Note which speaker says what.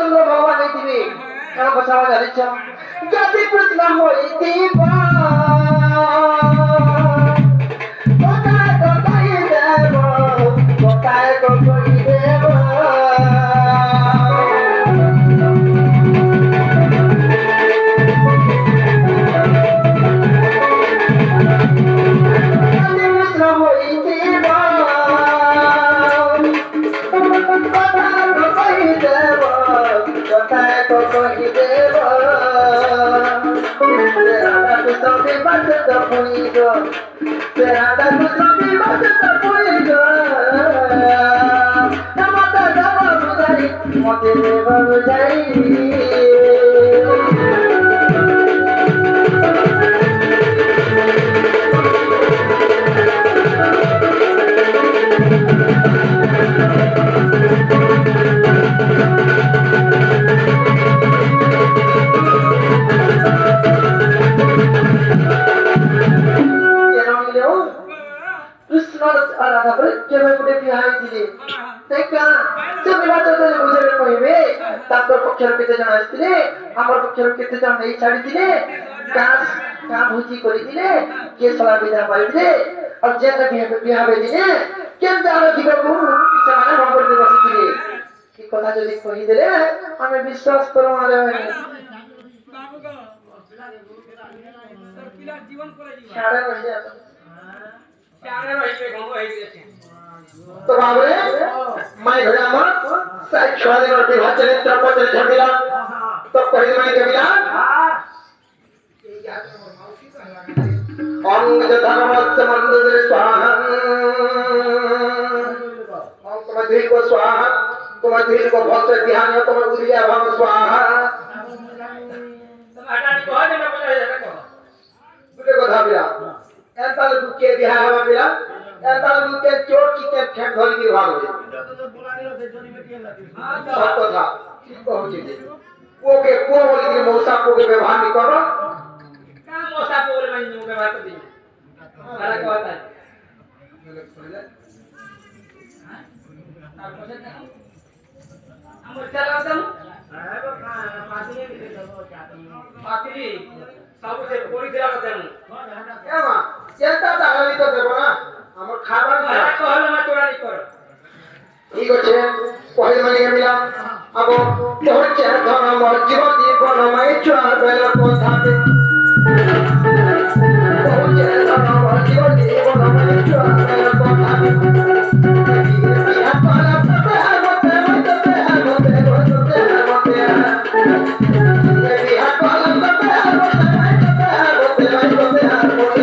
Speaker 1: রামচন্দ্র ভগবান দিবে কেন কথা জানিছ যদি কৃষ্ণ হইতি কোথায় কোথায় দেব কোথায় কোথায় দেব আমার পক্ষের কেতে জন এই ছাড়ি দিলে কাজ কাম হুচি করে দিলে কে সলা বিদা পাই দিলে আর যেটা বিহাবে দিলে কেন আরো দিগো পিছে মানে মঙ্গল দিয়ে বসিছিলে কি কথা যদি কই দিলে আমি বিশ্বাস করব আরে জীবন করে জীবন সারা বসে আছে সারা বসে গঙ্গ হয়ে গেছে তো বাবরে মাই ঘরে আমার সাই ছড়ে রটি ভাতে চরপতে ঝবিলা তো কই মানে কবিলা অঙ্গ ধর্মস্য মন্দে স্বাহা অঙ্গ মধ্যে কো স্বাহা তোমার দিল কো ভক্ত ধ্যান তোমার উদিয়া ভাব স্বাহা আটানি কো না বলে দেখো দুটো কথা বিরা এতাল দুকে বিহা হবা বিরা এতাল দুকে চোর কি কে ঠেক ধরি কি ভাগ হবে সব কথা ঠিক কইছি ওকে কো বলি কি মৌসা কোকে ব্যবহার নি করো কা মৌসা কো বলে মানি ব্যবহার করবি তারা কথা বলে কইলে হ্যাঁ আর কথা না আমার চালাও দাও হ্যাঁ বাবা পাতিলে দেবো পাতিলি সবসে পড়ি দেওয়া কথা না এমা চেষ্টা তাহলে তো দেব না আমার খাবার না তো হলো না চোরানি করো ঠিক আছে কইলে মানে মিলা আবো তোর চেহারা ধর আমার জীবন দিয়ে কোন মাই চোরা বেলা কথাতে তোর চেহারা ধর আমার জীবন দিয়ে কোন মাই চোরা বেলা কথাতে বিয়া পালা পতে আগতে মতে আগতে গতে আগতে বিয়া পালা পতে আগতে আগতে আগতে